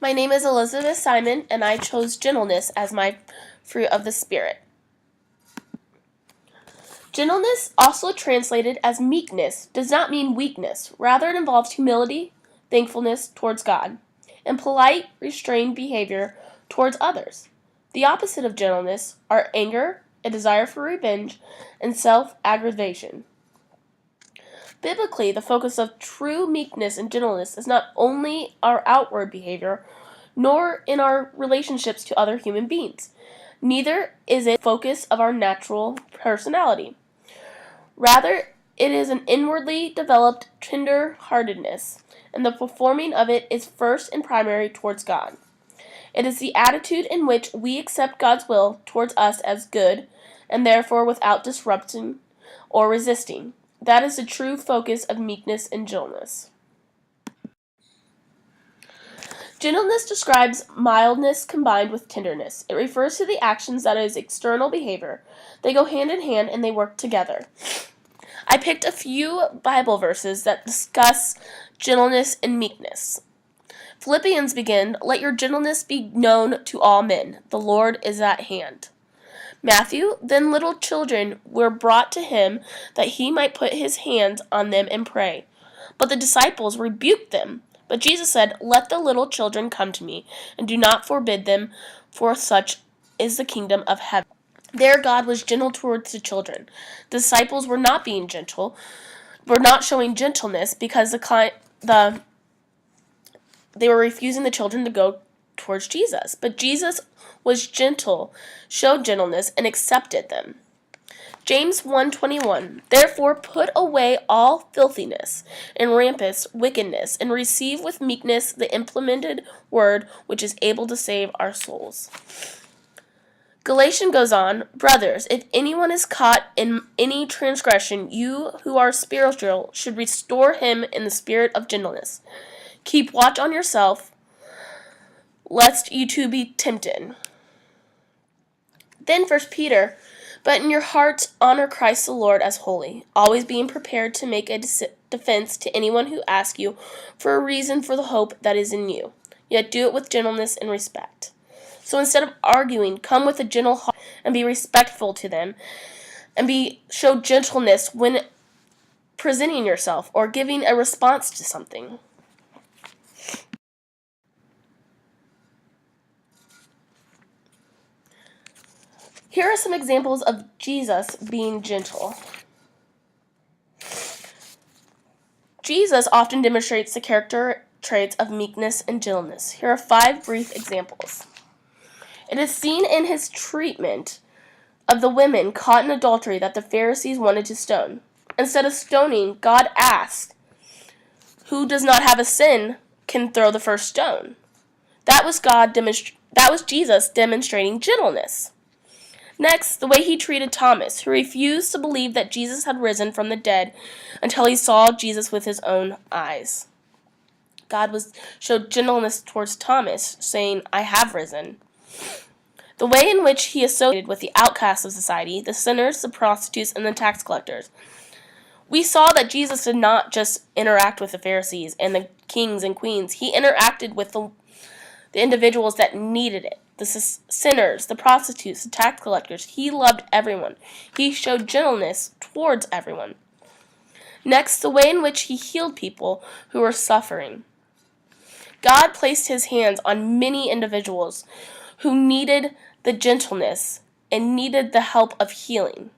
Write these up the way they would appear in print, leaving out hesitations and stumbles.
My name is Elizabeth Simon, and I chose gentleness as my fruit of the Spirit. Gentleness, also translated as meekness, does not mean weakness. Rather, it involves humility, thankfulness towards God, and polite, restrained behavior towards others. The opposite of gentleness are anger, a desire for revenge, and self-aggravation. Biblically, the focus of true meekness and gentleness is not only our outward behavior, nor in our relationships to other human beings. Neither is it the focus of our natural personality. Rather, it is an inwardly developed tender-heartedness, and the performing of it is first and primary towards God. It is the attitude in which we accept God's will towards us as good, and therefore without disrupting or resisting. That is the true focus of meekness and gentleness. Gentleness describes mildness combined with tenderness. It refers to the actions that is external behavior. They go hand in hand and they work together. I picked a few Bible verses that discuss gentleness and meekness. Philippians begin, "Let your gentleness be known to all men. The Lord is at hand." Matthew, "Then little children were brought to him that he might put his hands on them and pray. But the disciples rebuked them. But Jesus said, Let the little children come to me, and do not forbid them, for such is the kingdom of heaven." There God was gentle towards the children. The disciples were not being gentle, were not showing gentleness because they were refusing the children to go towards Jesus. But Jesus was gentle, showed gentleness, and accepted them. James 1:21, "Therefore put away all filthiness and rampant wickedness, and receive with meekness the implemented word which is able to save our souls." Galatians goes on, "Brothers, if anyone is caught in any transgression, you who are spiritual should restore him in the spirit of gentleness. Keep watch on yourself, lest you too be tempted." Then 1 Peter, "But in your hearts honor Christ the Lord as holy, always being prepared to make a defense to anyone who asks you for a reason for the hope that is in you. Yet do it with gentleness and respect." So instead of arguing, come with a gentle heart and be respectful to them, and show gentleness when presenting yourself or giving a response to something. Here are some examples of Jesus being gentle. Jesus often demonstrates the character traits of meekness and gentleness. Here are 5 brief examples. It is seen in his treatment of the women caught in adultery that the Pharisees wanted to stone. Instead of stoning, God asked, "Who does not have a sin can throw the first stone." That was Jesus demonstrating gentleness. Next, the way he treated Thomas, who refused to believe that Jesus had risen from the dead until he saw Jesus with his own eyes. God showed gentleness towards Thomas, saying, "I have risen." The way in which he associated with the outcasts of society, the sinners, the prostitutes, and the tax collectors. We saw that Jesus did not just interact with the Pharisees and the kings and queens. He interacted with the individuals that needed it. The sinners, the prostitutes, the tax collectors. He loved everyone. He showed gentleness towards everyone. Next, the way in which he healed people who were suffering. God placed his hands on many individuals who needed the gentleness and needed the help of healing.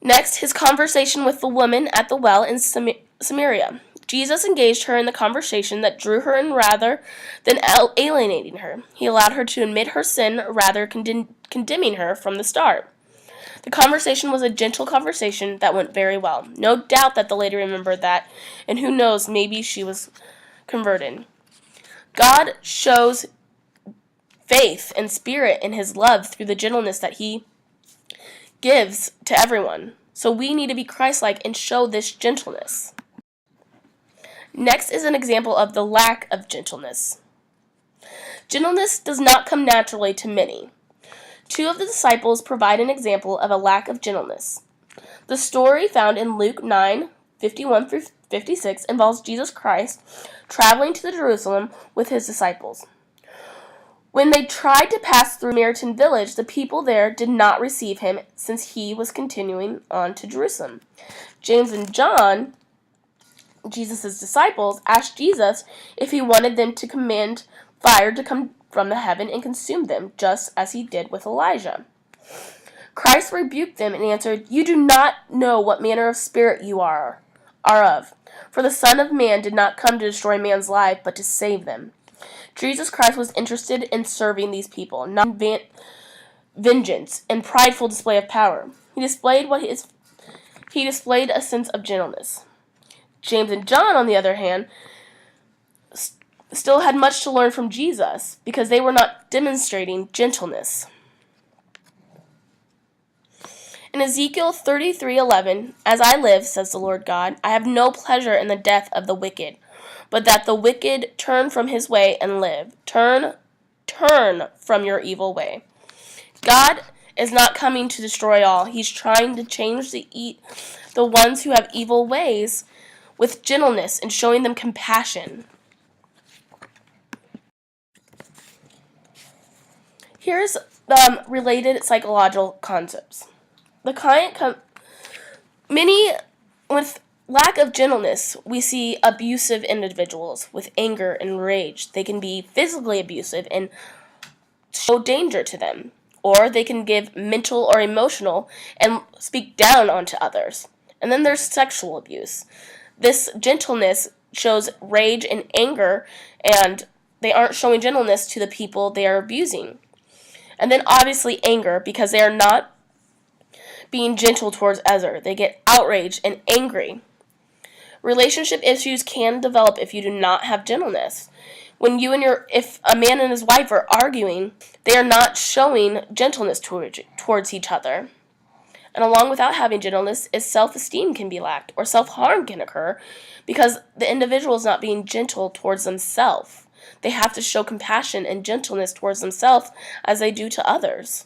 Next, his conversation with the woman at the well in Samaria. Jesus engaged her in the conversation that drew her in rather than alienating her. He allowed her to admit her sin rather condemning her from the start. The conversation was a gentle conversation that went very well. No doubt that the lady remembered that, and who knows, maybe she was converted. God shows faith and spirit in his love through the gentleness that he gives to everyone. So we need to be Christ-like and show this gentleness. Next is an example of the lack of gentleness. Gentleness does not come naturally to many. 2 of the disciples provide an example of a lack of gentleness. The story found in Luke 9:51 56 involves Jesus Christ traveling to Jerusalem with his disciples. When they tried to pass through Samaritan village, the people there did not receive him since he was continuing on to Jerusalem. James and John, Jesus' disciples, asked Jesus if he wanted them to command fire to come from the heaven and consume them, just as he did with Elijah. Christ rebuked them and answered, "You do not know what manner of spirit you are of, for the Son of Man did not come to destroy man's life, but to save them." Jesus Christ was interested in serving these people, not vengeance and prideful display of power. He displayed a sense of gentleness. James and John, on the other hand, still had much to learn from Jesus because they were not demonstrating gentleness. In Ezekiel 33:11, "As I live, says the Lord God, I have no pleasure in the death of the wicked, but that the wicked turn from his way and live. Turn from your evil way." God is not coming to destroy all. He's trying to change the ones who have evil ways with gentleness and showing them compassion. Here's related psychological concepts. Many with lack of gentleness, we see abusive individuals with anger and rage. They can be physically abusive and show danger to them, or they can give mental or emotional and speak down onto others. And then there's sexual abuse. This gentleness shows rage and anger, and they aren't showing gentleness to the people they are abusing. And then obviously anger, because they are not being gentle towards others. They get outraged and angry. Relationship issues can develop if you do not have gentleness. If a man and his wife are arguing, they are not showing gentleness towards each other. And along without having gentleness is self-esteem can be lacked, or self-harm can occur because the individual is not being gentle towards themselves. They have to show compassion and gentleness towards themselves as they do to others.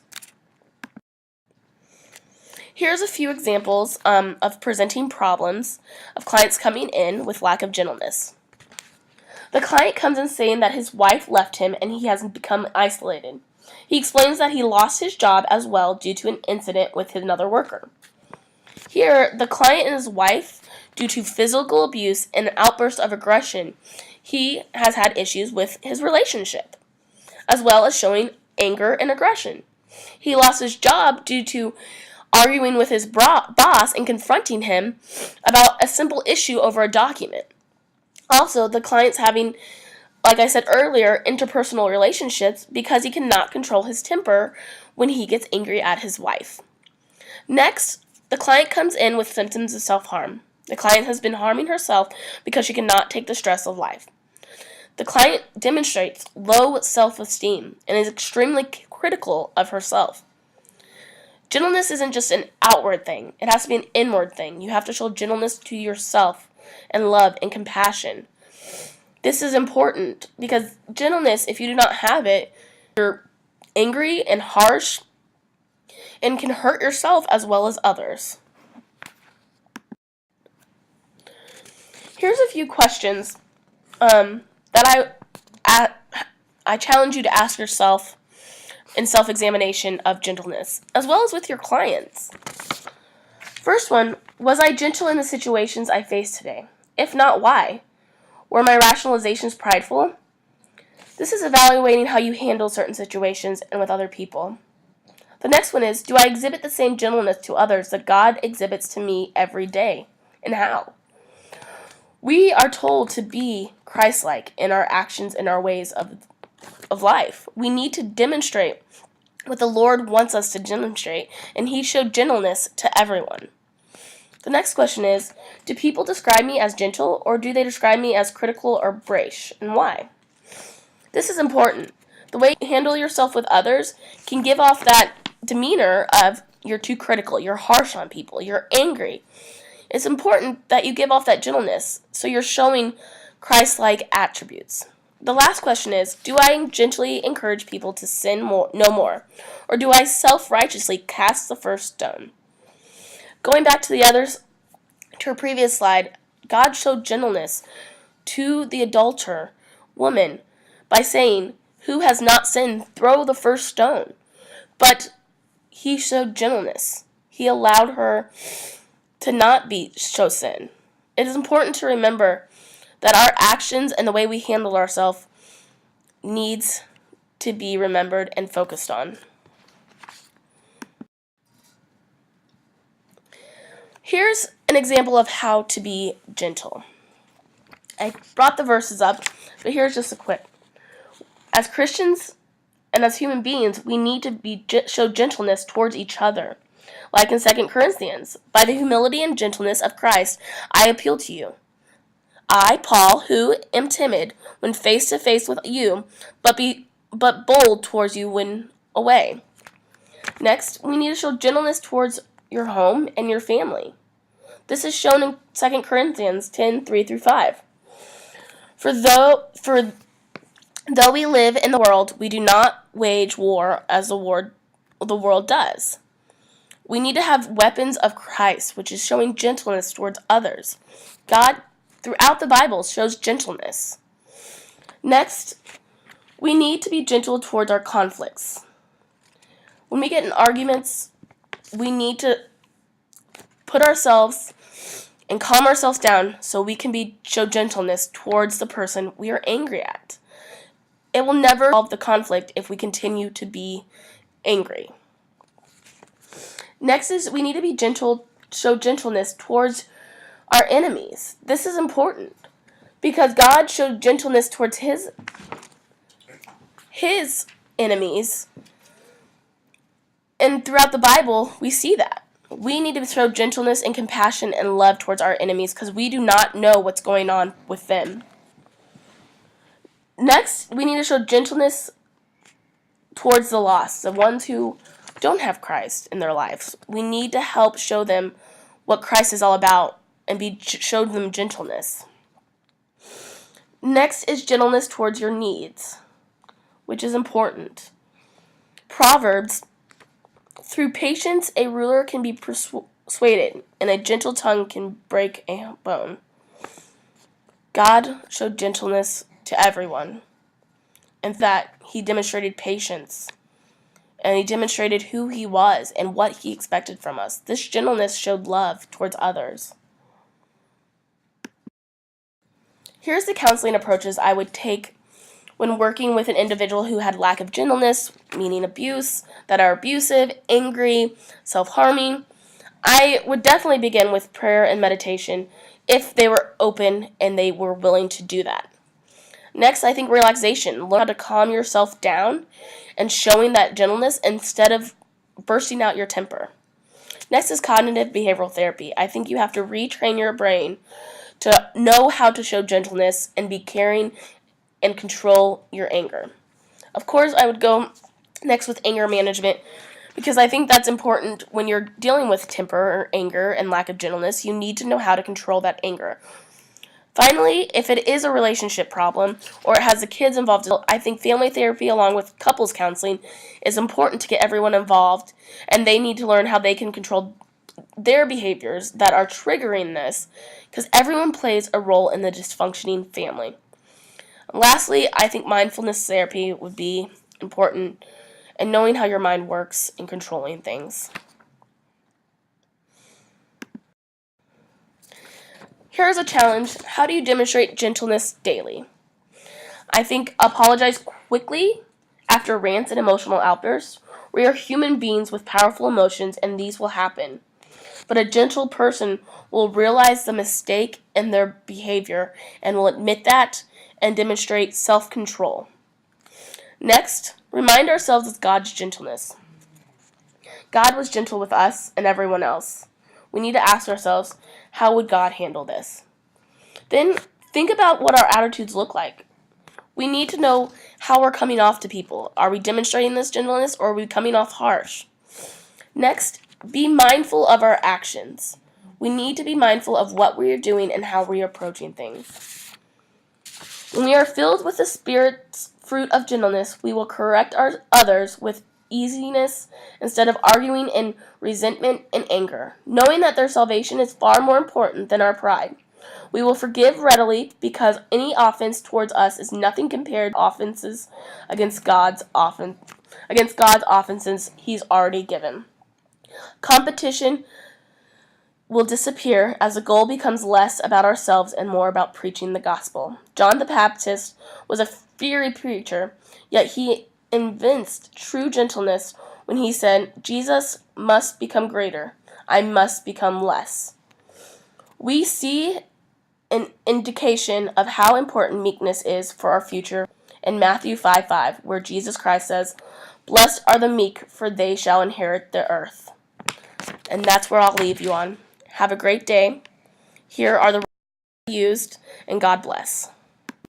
Here's a few examples of presenting problems of clients coming in with lack of gentleness. The client comes in saying that his wife left him and he has become isolated. He explains that he lost his job as well due to an incident with another worker. Here, the client and his wife, due to physical abuse and an outburst of aggression, he has had issues with his relationship, as well as showing anger and aggression. He lost his job due to arguing with his boss and confronting him about a simple issue over a document. Also, the client's having, like I said earlier, interpersonal relationships because he cannot control his temper when he gets angry at his wife. Next, the client comes in with symptoms of self-harm. The client has been harming herself because she cannot take the stress of life. The client demonstrates low self-esteem and is extremely critical of herself. Gentleness isn't just an outward thing. It has to be an inward thing. You have to show gentleness to yourself and love and compassion. This is important because gentleness, if you do not have it, you're angry and harsh and can hurt yourself as well as others. Here's a few questions that I challenge you to ask yourself in self-examination of gentleness, as well as with your clients. First one, was I gentle in the situations I faced today? If not, why? Were my rationalizations prideful? This is evaluating how you handle certain situations and with other people. The next one is, do I exhibit the same gentleness to others that God exhibits to me every day? And how? We are told to be Christ-like in our actions and our ways of life. We need to demonstrate what the Lord wants us to demonstrate, and He showed gentleness to everyone. The next question is, do people describe me as gentle, or do they describe me as critical or brash, and why? This is important. The way you handle yourself with others can give off that demeanor of you're too critical, you're harsh on people, you're angry. It's important that you give off that gentleness, so you're showing Christ-like attributes. The last question is, do I gently encourage people to sin no more? Or do I self-righteously cast the first stone? Going back to her previous slide, God showed gentleness to the adulterer woman by saying, "Who has not sinned, throw the first stone." But he showed gentleness. He allowed her to not show sin. It is important to remember that our actions and the way we handle ourselves needs to be remembered and focused on. Here's an example of how to be gentle. I brought the verses up, but here's just a quick. As Christians and as human beings, we need to show gentleness towards each other. Like in 2 Corinthians, by the humility and gentleness of Christ, I appeal to you. I, Paul, who am timid when face to face with you, but bold towards you when away. Next, we need to show gentleness towards your home and your family. This is shown in 2 Corinthians 10:3-5. For though we live in the world, we do not wage war as the world does. We need to have weapons of Christ, which is showing gentleness towards others. God, throughout the Bible, shows gentleness. Next, we need to be gentle towards our conflicts. When we get in arguments, we need to put ourselves and calm ourselves down so we can show gentleness towards the person we are angry at. It will never solve the conflict if we continue to be angry. Next is we need to be gentle, show gentleness towards our enemies. This is important because God showed gentleness towards his enemies. And throughout the Bible, we see that. We need to show gentleness and compassion and love towards our enemies because we do not know what's going on with them. Next, we need to show gentleness towards the lost, the ones who don't have Christ in their lives. We need to help show them what Christ is all about and show them gentleness. Next is gentleness towards your needs, which is important. Proverbs, through patience a ruler can be persuaded, and a gentle tongue can break a bone. God showed gentleness to everyone, and that he demonstrated patience, and he demonstrated who he was and what he expected from us. This gentleness showed love towards others. Here's the counseling approaches I would take when working with an individual who had lack of gentleness, meaning abuse, that are abusive, angry, self-harming. I would definitely begin with prayer and meditation if they were open and they were willing to do that. Next, I think relaxation. Learn how to calm yourself down and showing that gentleness instead of bursting out your temper. Next is cognitive behavioral therapy. I think you have to retrain your brain to know how to show gentleness and be caring and control your anger. Of course, I would go next with anger management because I think that's important when you're dealing with temper or anger and lack of gentleness. You need to know how to control that anger. Finally, if it is a relationship problem or it has the kids involved, I think family therapy along with couples counseling is important to get everyone involved, and they need to learn how they can control their behaviors that are triggering this because everyone plays a role in the dysfunctioning family. Lastly, I think mindfulness therapy would be important and knowing how your mind works and controlling things. Here's a challenge. How do you demonstrate gentleness daily? I think apologize quickly after rants and emotional outbursts. We are human beings with powerful emotions and these will happen. But a gentle person will realize the mistake in their behavior and will admit that and demonstrate self-control. Next, remind ourselves of God's gentleness. God was gentle with us and everyone else. We need to ask ourselves, how would God handle this? Then think about what our attitudes look like. We need to know how we're coming off to people. Are we demonstrating this gentleness or are we coming off harsh? Next, be mindful of our actions. We need to be mindful of what we are doing and how we are approaching things. When we are filled with the Spirit's fruit of gentleness, we will correct others with easiness instead of arguing in resentment and anger, knowing that their salvation is far more important than our pride. We will forgive readily because any offense towards us is nothing compared to offenses against God's offenses he's already given. Competition will disappear as the goal becomes less about ourselves and more about preaching the gospel. John the Baptist was a fiery preacher, yet he evinced true gentleness when he said, Jesus must become greater, I must become less. We see an indication of how important meekness is for our future in Matthew 5:5, where Jesus Christ says, Blessed are the meek, for they shall inherit the earth. And that's where I'll leave you on. Have a great day. Here are the used, and God bless.